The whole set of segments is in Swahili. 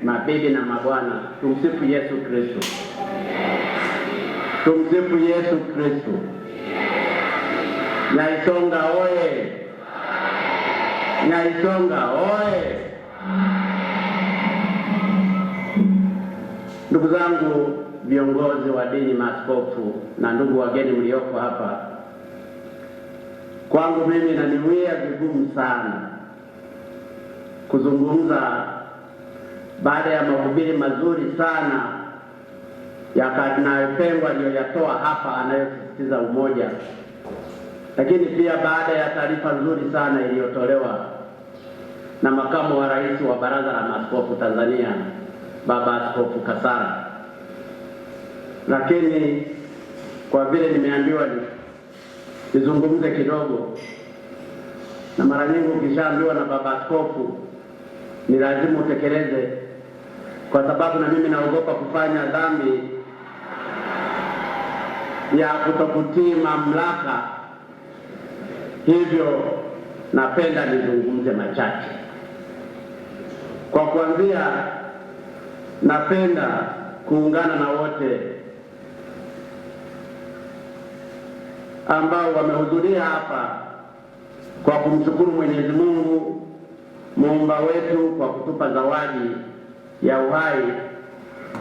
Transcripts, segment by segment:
Mabibi na mabwana, tumsifu Yesu Kristo. Tumsifu Yesu Kristo. Nyaisonga oye! Nyaisonga oye! Ndugu zangu viongozi wa dini, maaskofu na ndugu wageni mlioko hapa, kwangu mimi inaniwia vigumu sana kuzungumza baada ya mahubiri mazuri sana ya Kardinali Pengo aliyoyatoa hapa, anayosisitiza umoja, lakini pia baada ya taarifa nzuri sana iliyotolewa na makamu wa rais wa Baraza la Maaskofu Tanzania, Baba Askofu Kasara. Lakini kwa vile nimeambiwa nizungumze kidogo, na mara nyingi ukishaambiwa na Baba Askofu ni lazima utekeleze, kwa sababu na mimi naogopa kufanya dhambi ya kutokutii mamlaka. Hivyo napenda nizungumze machache. Kwa kuanzia, napenda kuungana na wote ambao wamehudhuria hapa kwa kumshukuru Mwenyezi Mungu Muumba wetu kwa kutupa zawadi ya uhai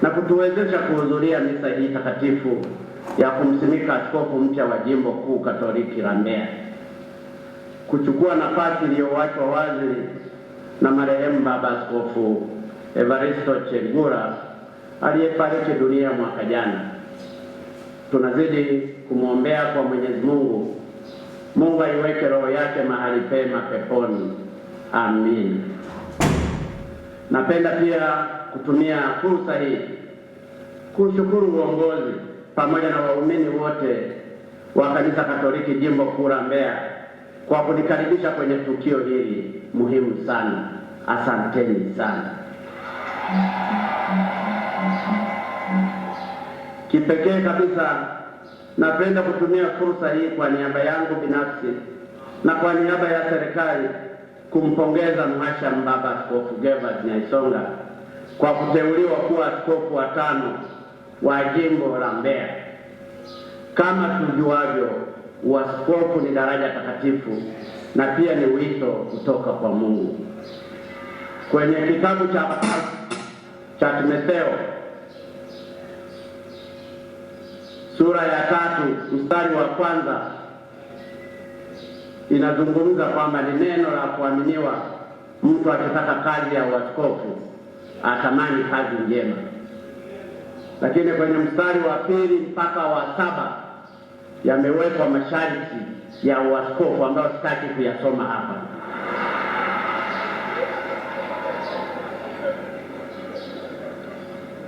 na kutuwezesha kuhudhuria misa hii takatifu ya kumsimika askofu mpya wa Jimbo Kuu Katoliki la Mbeya, kuchukua nafasi iliyoachwa wazi na marehemu Baba Askofu Evaristo Chegura aliyefariki dunia mwaka jana. Tunazidi kumwombea kwa Mwenyezi Mungu. Mungu aiweke roho yake mahali pema peponi. Amin. Napenda pia kutumia fursa hii kushukuru uongozi pamoja na waumini wote wa Kanisa Katoliki Jimbo Kuu la Mbeya kwa kunikaribisha kwenye tukio hili muhimu sana. Asanteni sana. Kipekee kabisa napenda kutumia fursa hii kwa niaba yangu binafsi na kwa niaba ya serikali kumpongeza Mhashamu Baba Askofu Gervas Nyaisonga kwa kuteuliwa kuwa askofu wa 5 wa Jimbo la Mbeya. Kama tujuavyo, uaskofu ni daraja takatifu na pia ni wito kutoka kwa Mungu. Kwenye kitabu cha Timotheo sura ya 3 mstari wa 1 inazungumza kwamba ni neno la kuaminiwa mtu akitaka kazi ya uaskofu atamani kazi njema. Lakini kwenye mstari wa 2 mpaka wa 7 yamewekwa masharti ya uaskofu ambayo sitaki kuyasoma hapa.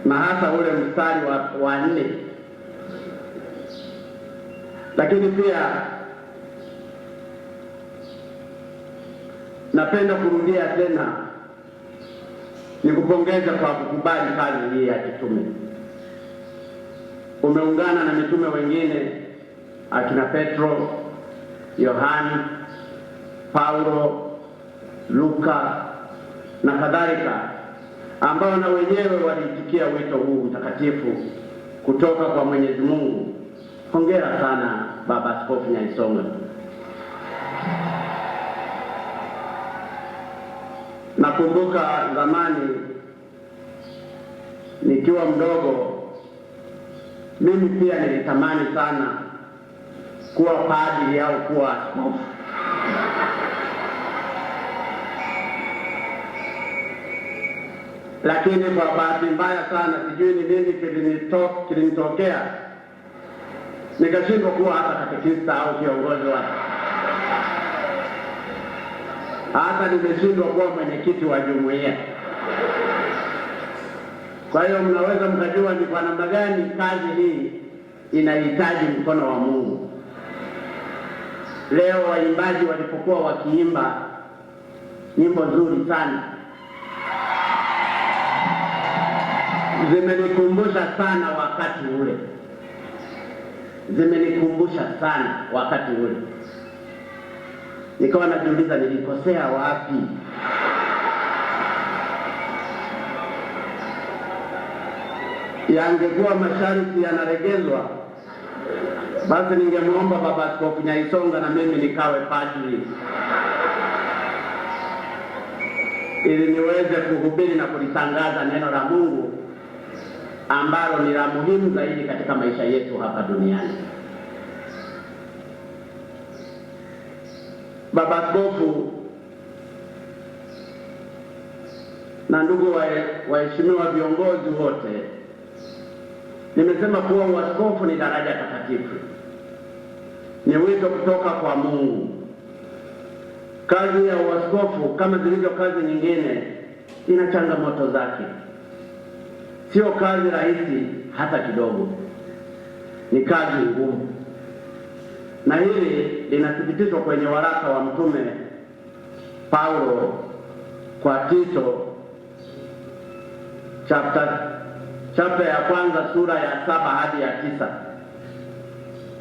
Na hasa ule mstari wa 4. Lakini pia napenda kurudia tena nikupongeza kwa kukubali kazi hii ya kitume. Umeungana na mitume wengine akina Petro, Yohani, Paulo, Luka na kadhalika, ambao na wenyewe waliitikia wito huu mtakatifu kutoka kwa Mwenyezi Mungu. Hongera sana Baba Askofu Nyaisonga. Nakumbuka zamani nikiwa mdogo, mimi pia nilitamani sana kuwa padri au kuwa askofu. Lakini kwa bahati mbaya sana, sijui ni nini kilinitokea, nikashindwa kuwa hata katekista au kiongozi wa, hata nimeshindwa kuwa mwenyekiti wa jumuiya. Kwa hiyo mnaweza mkajua ni kwa namna gani kazi hii inahitaji mkono wa Mungu. Leo waimbaji walipokuwa wakiimba nyimbo nzuri sana, zimenikumbusha sana wakati ule. Zimenikumbusha sana wakati ule. Nikawa najiuliza nilikosea wapi? yangekuwa masharti yanaregezwa, basi ningemwomba Baba Askofu Nyaisonga na mimi nikawe padri ili niweze kuhubiri na kulitangaza neno la Mungu ambalo ni la muhimu zaidi katika maisha yetu hapa duniani. Baba Askofu na ndugu waheshimiwa viongozi wote, nimesema kuwa uaskofu ni daraja takatifu. Ni wito kutoka kwa Mungu. Kazi ya uaskofu kama zilivyo kazi nyingine ina changamoto zake. Sio kazi rahisi hata kidogo. Ni kazi ngumu. Na hili linathibitishwa kwenye waraka wa Mtume Paulo kwa Tito chapter ya kwanza sura ya 7 hadi ya 9.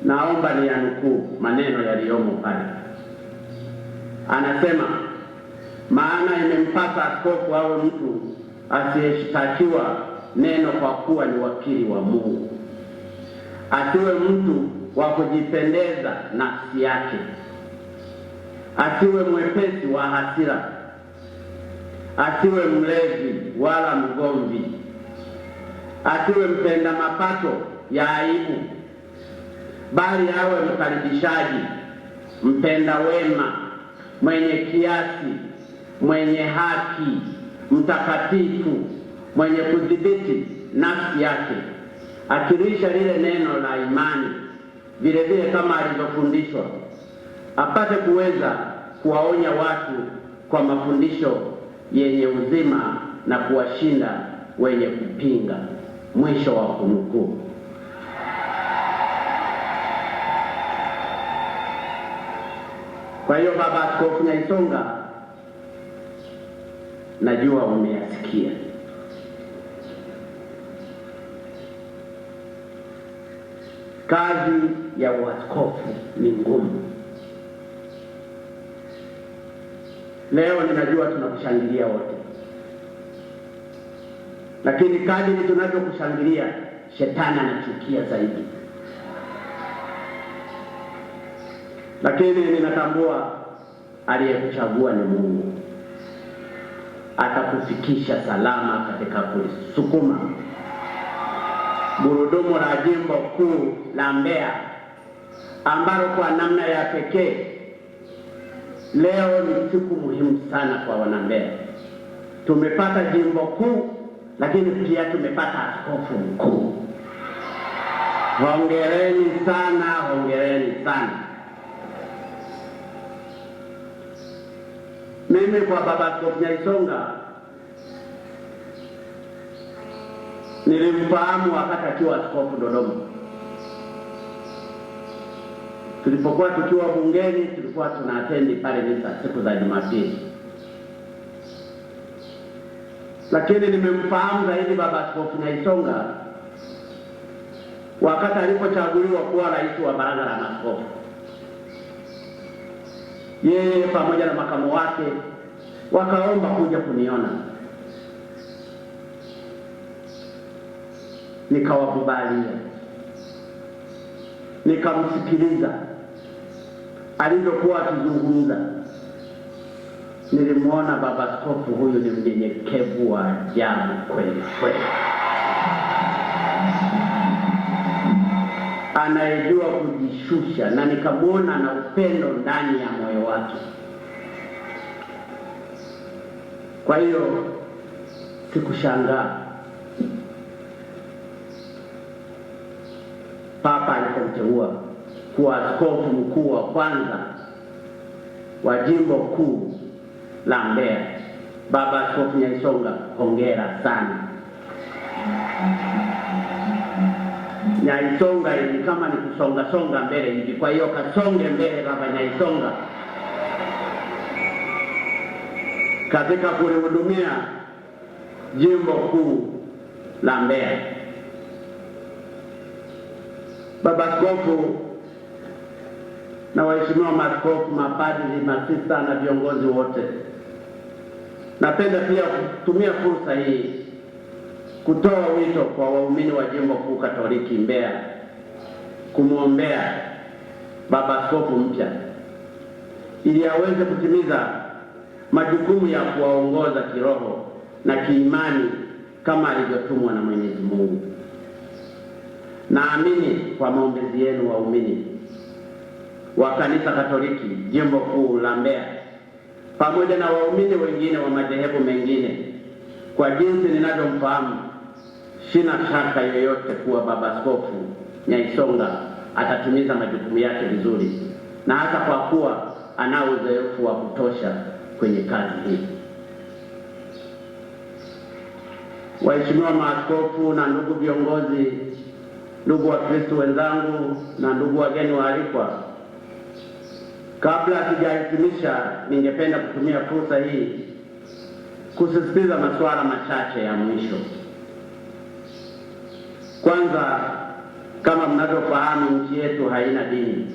Naomba niyanukuu maneno yaliyomo pale. Anasema, maana imempasa askofu awe mtu asiyeshtakiwa neno kwa kuwa ni wakili wa Mungu. Asiwe mtu wa kujipendeza nafsi yake. Asiwe mwepesi wa hasira. Asiwe mlevi wala mgomvi. Asiwe mpenda mapato ya aibu, bali awe mkaribishaji, mpenda wema, mwenye kiasi, mwenye haki, mtakatifu, mwenye kudhibiti nafsi yake, akilisha lile neno la imani vile vile kama alivyofundishwa, apate kuweza kuwaonya watu kwa mafundisho yenye uzima na kuwashinda wenye kupinga. Mwisho wa kunukuu. Kwa hiyo Baba Askofu Nyaisonga, najua umeyasikia. Kazi ya uaskofu ni ngumu. Leo ninajua tunakushangilia wote, lakini kadri tunavyokushangilia, shetani anachukia zaidi. Lakini ninatambua aliyekuchagua ni Mungu. Atakufikisha salama katika kulisukuma gurudumu la jimbo kuu la Mbeya, ambalo kwa namna ya pekee leo ni siku muhimu sana kwa wana Mbeya. Tumepata jimbo kuu, lakini pia tumepata askofu mkuu. Hongereni sana, hongereni sana. Mimi kwa Baba Askofu Nyaisonga nilimfahamu wakati akiwa askofu Dodoma. Tulipokuwa tukiwa bungeni, tulikuwa tunaatendi pale misa siku za Jumapili. Lakini nimemfahamu zaidi Baba Askofu Nyaisonga wakati alipochaguliwa kuwa rais wa baraza la maaskofu. Yeye pamoja na makamu wake wakaomba kuja kuniona. Nikawakubalia. Nikamsikiliza alivyokuwa akizungumza. Nilimuona Baba Askofu huyu ni mnyenyekevu wa ajabu kweli kweli. Anayejua kujishusha, na nikamuona na upendo ndani ya moyo wake. Kwa hiyo sikushangaa Papa alipomteua kuwa askofu mkuu wa kwanza wa jimbo kuu la Mbeya. Baba Askofu Nyaisonga, hongera sana. Nyaisonga ni kama ni kusonga mbele hivi. Kwa hiyo kasonge mbele Baba Nyaisonga katika kulihudumia jimbo kuu la Mbeya. Baba Askofu na waheshimiwa maaskofu, mapadri, masista na viongozi wote, napenda pia kutumia fursa hii kutoa wito kwa waumini wa Jimbo Kuu Katoliki Mbeya kumwombea Baba Askofu mpya ili aweze kutimiza majukumu ya kuwaongoza kiroho na kiimani kama alivyotumwa na Mwenyezi Mungu. Naamini kwa maombezi yenu waumini wa Kanisa Katoliki Jimbo Kuu la Mbeya pamoja na waumini wengine wa madhehebu mengine, kwa jinsi ninavyomfahamu, sina shaka yoyote kuwa Baba Askofu Nyaisonga atatimiza majukumu yake vizuri, na hata kwa kuwa ana uzoefu wa kutosha kwenye kazi hii. Waheshimiwa maaskofu na ndugu viongozi, ndugu Wakristo wenzangu na ndugu wageni waalikwa, kabla sijahitimisha, ningependa kutumia fursa hii kusisitiza masuala machache ya mwisho. Kwanza, kama mnavyofahamu, nchi yetu haina dini,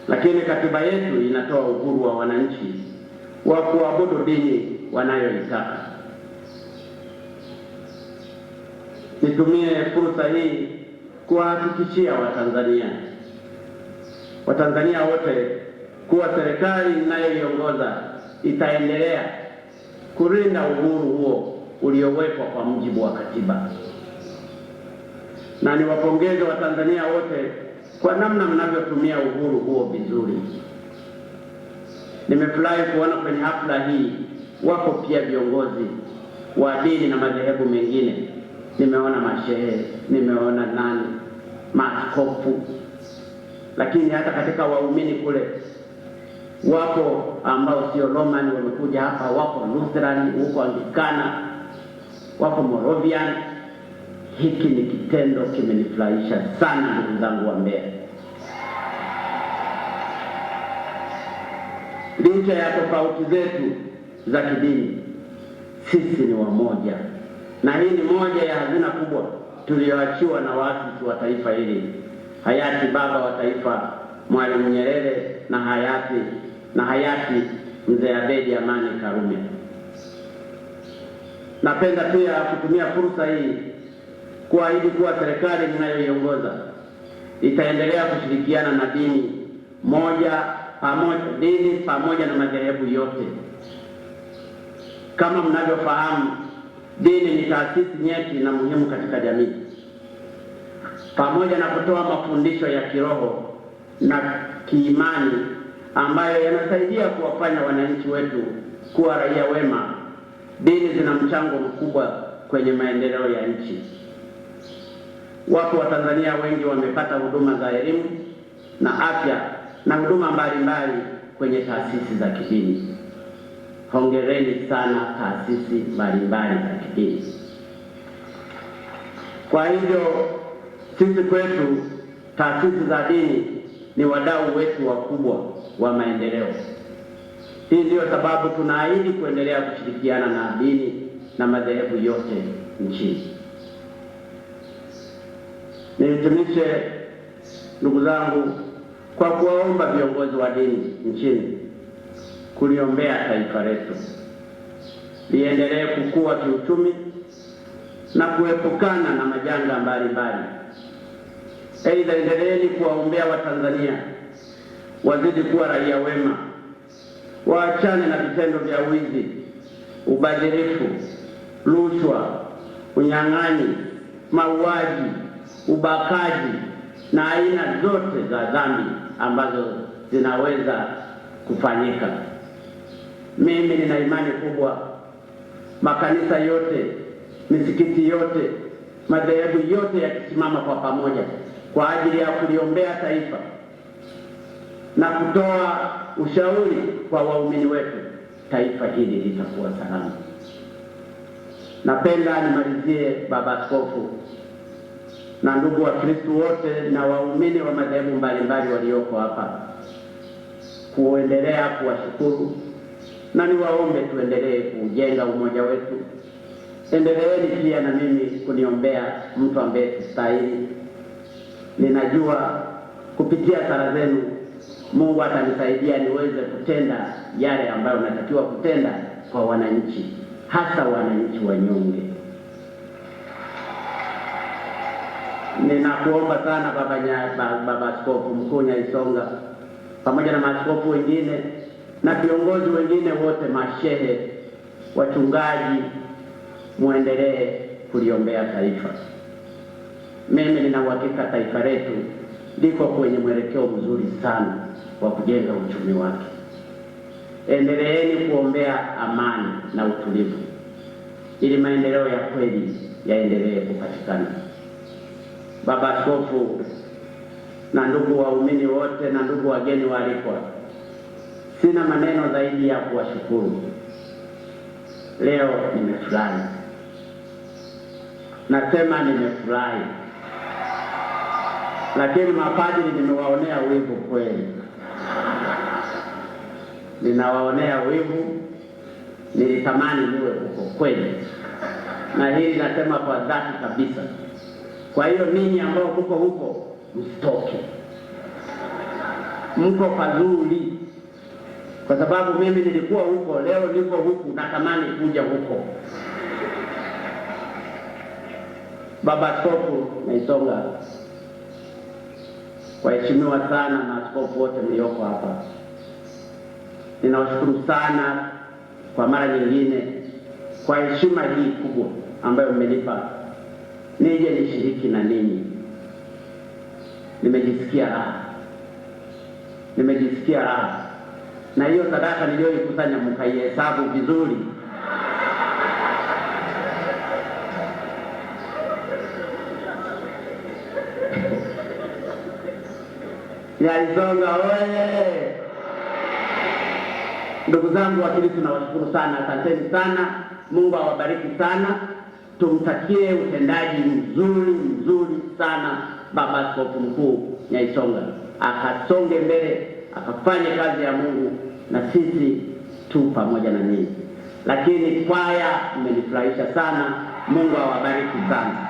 lakini katiba yetu inatoa uhuru wa wananchi wa kuabudu dini wanayoitaka. Nitumie fursa hii kuwahakikishia Watanzania wote kuwa serikali ninayoiongoza itaendelea kulinda uhuru huo uliowekwa kwa mujibu wa katiba. Na niwapongeze Watanzania wote kwa namna mnavyotumia uhuru huo vizuri. Nimefurahi kuona kwenye hafla hii wako pia viongozi wa dini na madhehebu mengine. Nimeona mashehe, nimeona maaskofu, lakini hata katika waumini kule wapo ambao sio Roman wamekuja hapa, wako Lutheran, huko Anglikana, wako Moravian. Hiki ni kitendo kimenifurahisha sana, ndugu zangu wa Mbeya. Licha ya tofauti zetu za kidini, sisi ni wamoja, na hii ni moja ya hazina kubwa tuliyoachiwa na waasisi wa taifa hili, hayati baba wa taifa Mwalimu Nyerere na hayati Mzee Abeid Amani Karume. Napenda pia kutumia fursa hii kuahidi kuwa serikali ninayoiongoza itaendelea kushirikiana na dini pamoja na madhehebu yote. Kama mnavyofahamu, dini ni taasisi nyeti na muhimu katika jamii. Pamoja na kutoa mafundisho ya kiroho na kiimani ambayo yanasaidia kuwafanya wananchi wetu kuwa raia wema, dini zina mchango mkubwa kwenye maendeleo ya nchi. Wapo Watanzania wengi wamepata huduma za elimu na afya na huduma mbalimbali kwenye taasisi za kidini. Hongereni sana taasisi mbalimbali za kidini. Kwa hivyo sisi kwetu taasisi za dini ni wadau wetu wakubwa wa maendeleo. Hii ndio sababu tunaahidi kuendelea kushirikiana na dini na madhehebu yote nchini. Nihitimishe ndugu zangu kwa kuwaomba viongozi wa dini nchini kuliombea taifa letu liendelee kukua kiuchumi na kuepukana na majanga mbalimbali. Aidha, endeleeni kuwaombea Watanzania wazidi kuwa raia wema, waachane na vitendo vya wizi, ubadhirifu, rushwa, unyang'anyi, mauaji, ubakaji na aina zote za dhambi ambazo zinaweza kufanyika. Mimi nina imani kubwa makanisa yote, misikiti yote, madhehebu yote yakisimama kwa pamoja kwa ajili ya kuliombea taifa na kutoa ushauri kwa waumini wetu, taifa hili litakuwa salama. Napenda nimalizie, Baba Askofu na ndugu wa Kristo wote na waumini wa madhehebu mbalimbali walioko hapa, kuendelea kuwashukuru na niwaombe tuendelee kujenga umoja wetu. Endeleeni pia na mimi kuniombea mtu ambaye sistahili. Ninajua kupitia sala zenu Mungu atanisaidia niweze kutenda yale ambayo natakiwa kutenda kwa wananchi, hasa wananchi wanyonge. Ninakuomba sana Baba Askofu Mkuu Nyaisonga, pamoja na maaskofu wengine na viongozi wengine wote, mashehe, wachungaji, muendelee kuliombea taifa. Mimi nina uhakika taifa letu liko kwenye mwelekeo mzuri sana wa kujenga uchumi wake. Endeleeni kuombea amani na utulivu ili maendeleo ya kweli yaendelee kupatikana. Baba Askofu na ndugu waumini wote na ndugu wageni waalikwa, sina maneno zaidi ya kuwashukuru. Leo nimefurahi, nasema nimefurahi, lakini mapadri nimewaonea wivu kweli. Ninawaonea wivu, nilitamani niwe huko kweli, na hili nasema kwa dhati kabisa. Kwa hiyo ninyi ambao mko huko, msitoke, mko pazuri, kwa sababu mimi nilikuwa huko, leo niko huku, natamani kuja huko. Baba Askofu Nyaisonga, waheshimiwa sana maaskofu wote mlioko hapa, ninawashukuru sana kwa mara nyingine kwa heshima hii kubwa ambayo mmenipa nije nishiriki na ninyi. Nimejisikia raha, na hiyo sadaka niliyoikusanya mkaihesabu vizuri. Nyaisonga oye! Ndugu zangu wakili, tunawashukuru sana, asanteni sana. Mungu awabariki sana. Tumtakie utendaji mzuri sana Baba Askofu Mkuu Nyaisonga, akasonge mbele, akafanye kazi ya Mungu, na sisi tu pamoja na ninyi. Lakini kwaya mmenifurahisha sana. Mungu awabariki sana.